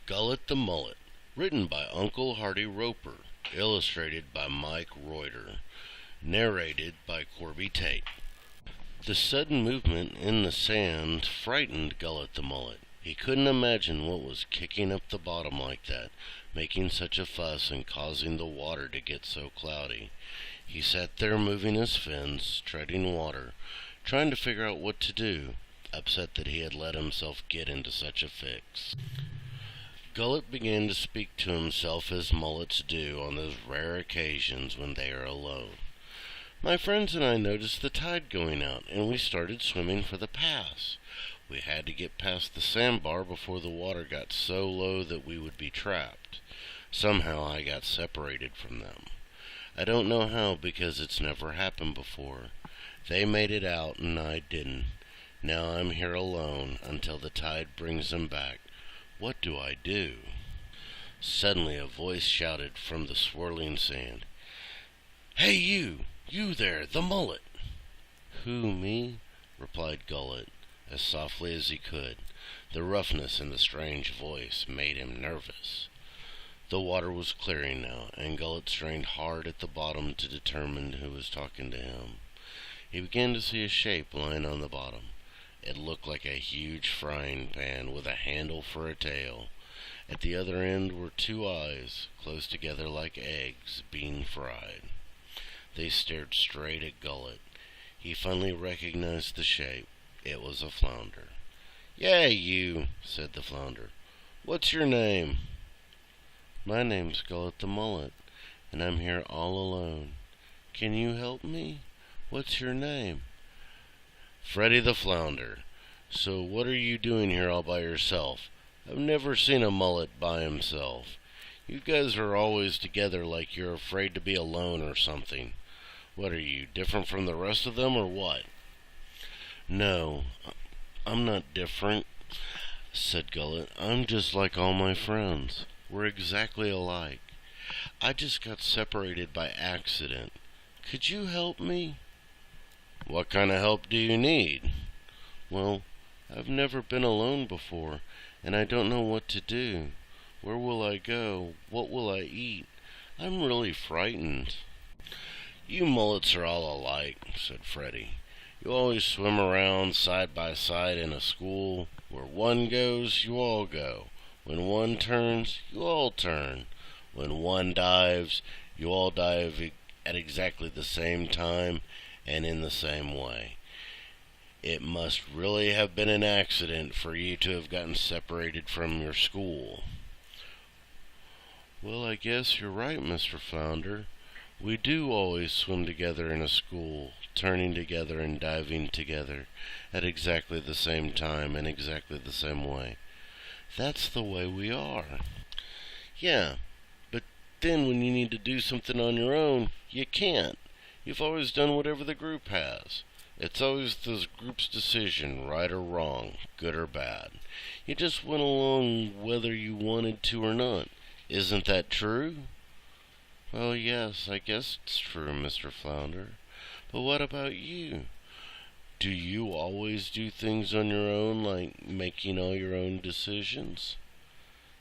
Gullet the Mullet, written by Uncle Hardy Roper, illustrated by Mike Reuter, narrated by Corby Tate. The sudden movement in the sand frightened Gullet the Mullet. He couldn't imagine what was kicking up the bottom like that, making such a fuss and causing the water to get so cloudy. He sat there moving his fins, treading water, trying to figure out what to do, upset that he had let himself get into such a fix. Gullet began to speak to himself as mullets do on those rare occasions when they are alone. My friends and I noticed the tide going out, and we started swimming for the pass. We had to get past the sandbar before the water got so low that we would be trapped. Somehow I got separated from them. I don't know how, because it's never happened before. They made it out and I didn't. Now I'm here alone until the tide brings them back. What do I do? Suddenly a voice shouted from the swirling sand, "Hey you! You there, the mullet!" "Who, me?" replied Gullet, as softly as he could. The roughness in the strange voice made him nervous. The water was clearing now, and Gullet strained hard at the bottom to determine who was talking to him. He began to see a shape lying on the bottom. It looked like a huge frying pan with a handle for a tail. At the other end were two eyes, close together like eggs, being fried. They stared straight at Gullet. He finally recognized the shape. It was a flounder. "Yeah, you," said the flounder. "What's your name?" "My name's Gullet the Mullet, and I'm here all alone. Can you help me? What's your name?" "Freddy the Flounder. So what are you doing here all by yourself? I've never seen a mullet by himself. You guys are always together like you're afraid to be alone or something. What are you, different from the rest of them or what?" "No, I'm not different," said Gullet. "I'm just like all my friends. We're exactly alike. I just got separated by accident. Could you help me?" "What kind of help do you need?" "Well, I've never been alone before, and I don't know what to do. Where will I go? What will I eat? I'm really frightened." "You mullets are all alike," said Freddy. "You always swim around side by side in a school. Where one goes, you all go. When one turns, you all turn. When one dives, you all dive at exactly the same time and in the same way. It must really have been an accident for you to have gotten separated from your school." "Well, I guess you're right, Mr. Flounder. We do always swim together in a school, turning together and diving together at exactly the same time and exactly the same way. That's the way we are." "Yeah, but then when you need to do something on your own, you can't. You've always done whatever the group has. It's always the group's decision, right or wrong, good or bad. You just went along whether you wanted to or not. Isn't that true?" "Well, yes, I guess it's true, Mr. Flounder. But what about you? Do you always do things on your own, like making all your own decisions?"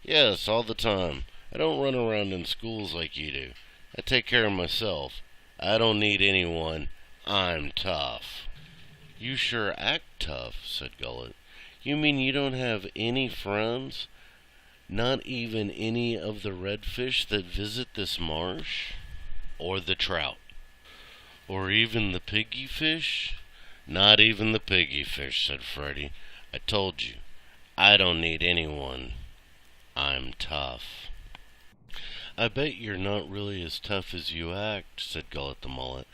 "Yes, all the time. I don't run around in schools like you do. I take care of myself. I don't need anyone. I'm tough." "You sure act tough," said Gullet. "You mean you don't have any friends? Not even any of the redfish that visit this marsh? Or the trout? Or even the piggy fish?" "Not even the piggy fish," said Freddy. "I told you, I don't need anyone. I'm tough." "I bet you're not really as tough as you act," said Gullet the Mullet.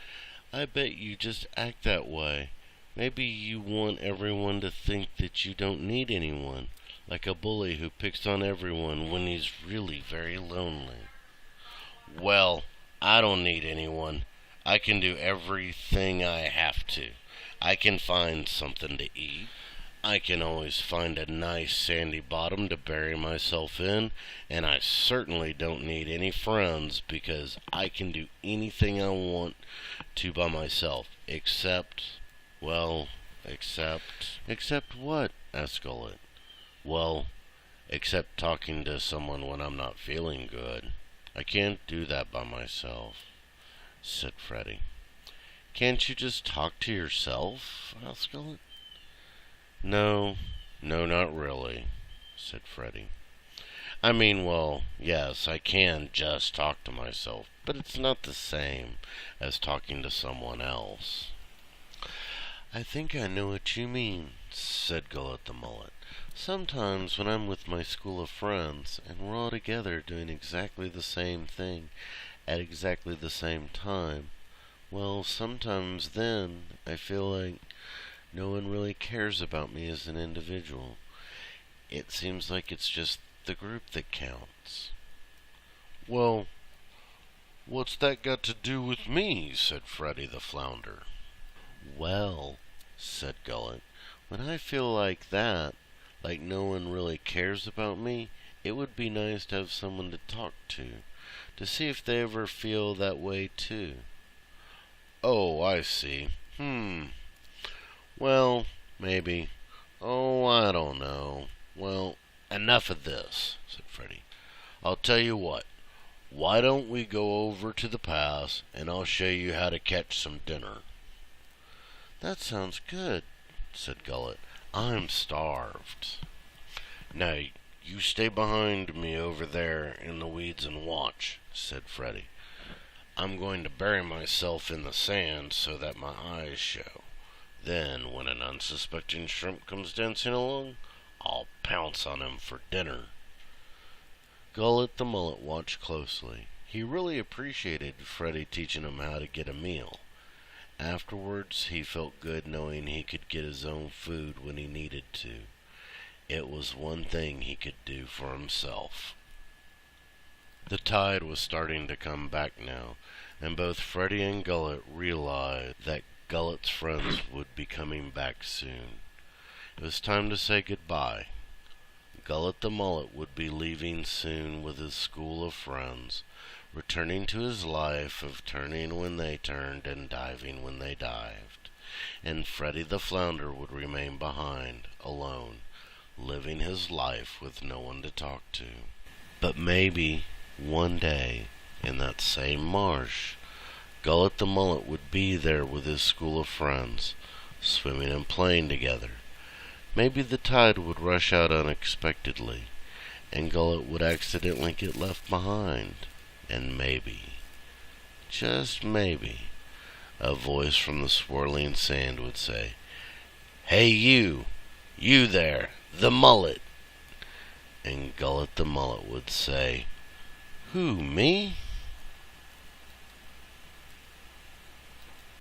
"I bet you just act that way. Maybe you want everyone to think that you don't need anyone, like a bully who picks on everyone when he's really very lonely." "Well, I don't need anyone. I can do everything I have to. I can find something to eat. I can always find a nice sandy bottom to bury myself in, and I certainly don't need any friends because I can do anything I want to by myself, except... "Except what?" asked Gullet. "Well, except talking to someone when I'm not feeling good. I can't do that by myself," said Freddie. "Can't you just talk to yourself?" asked Gullet. No, not really," said Freddie. "I mean, well, yes, I can just talk to myself, but it's not the same as talking to someone else." "I think I know what you mean," said Gullet the Mullet. "Sometimes when I'm with my school of friends, and we're all together doing exactly the same thing at exactly the same time, well, sometimes then I feel like no one really cares about me as an individual. It seems like it's just the group that counts." "Well, what's that got to do with me?" said Freddie the Flounder. "Well," said Gullet, "when I feel like that, like no one really cares about me, it would be nice to have someone to talk to see if they ever feel that way too." "Oh, I see. Well, maybe. Oh, I don't know. Well, enough of this," said Freddie. "I'll tell you what. Why don't we go over to the pass, and I'll show you how to catch some dinner?" "That sounds good," said Gullet. "I'm starved." "Now, you stay behind me over there in the weeds and watch," said Freddie. "I'm going to bury myself in the sand so that my eyes show. Then, when an unsuspecting shrimp comes dancing along, I'll pounce on him for dinner." Gullet the Mullet watched closely. He really appreciated Freddie teaching him how to get a meal. Afterwards, he felt good knowing he could get his own food when he needed to. It was one thing he could do for himself. The tide was starting to come back now, and both Freddie and Gullet realized that Gullet's friends would be coming back soon. It was time to say goodbye. Gullet the Mullet would be leaving soon with his school of friends, returning to his life of turning when they turned and diving when they dived. And Freddie the Flounder would remain behind, alone, living his life with no one to talk to. But maybe, one day, in that same marsh, Gullet the Mullet would be there with his school of friends, swimming and playing together. Maybe the tide would rush out unexpectedly, and Gullet would accidentally get left behind. And maybe, just maybe, a voice from the swirling sand would say, "Hey you there, the mullet!" And Gullet the Mullet would say, "Who, me?"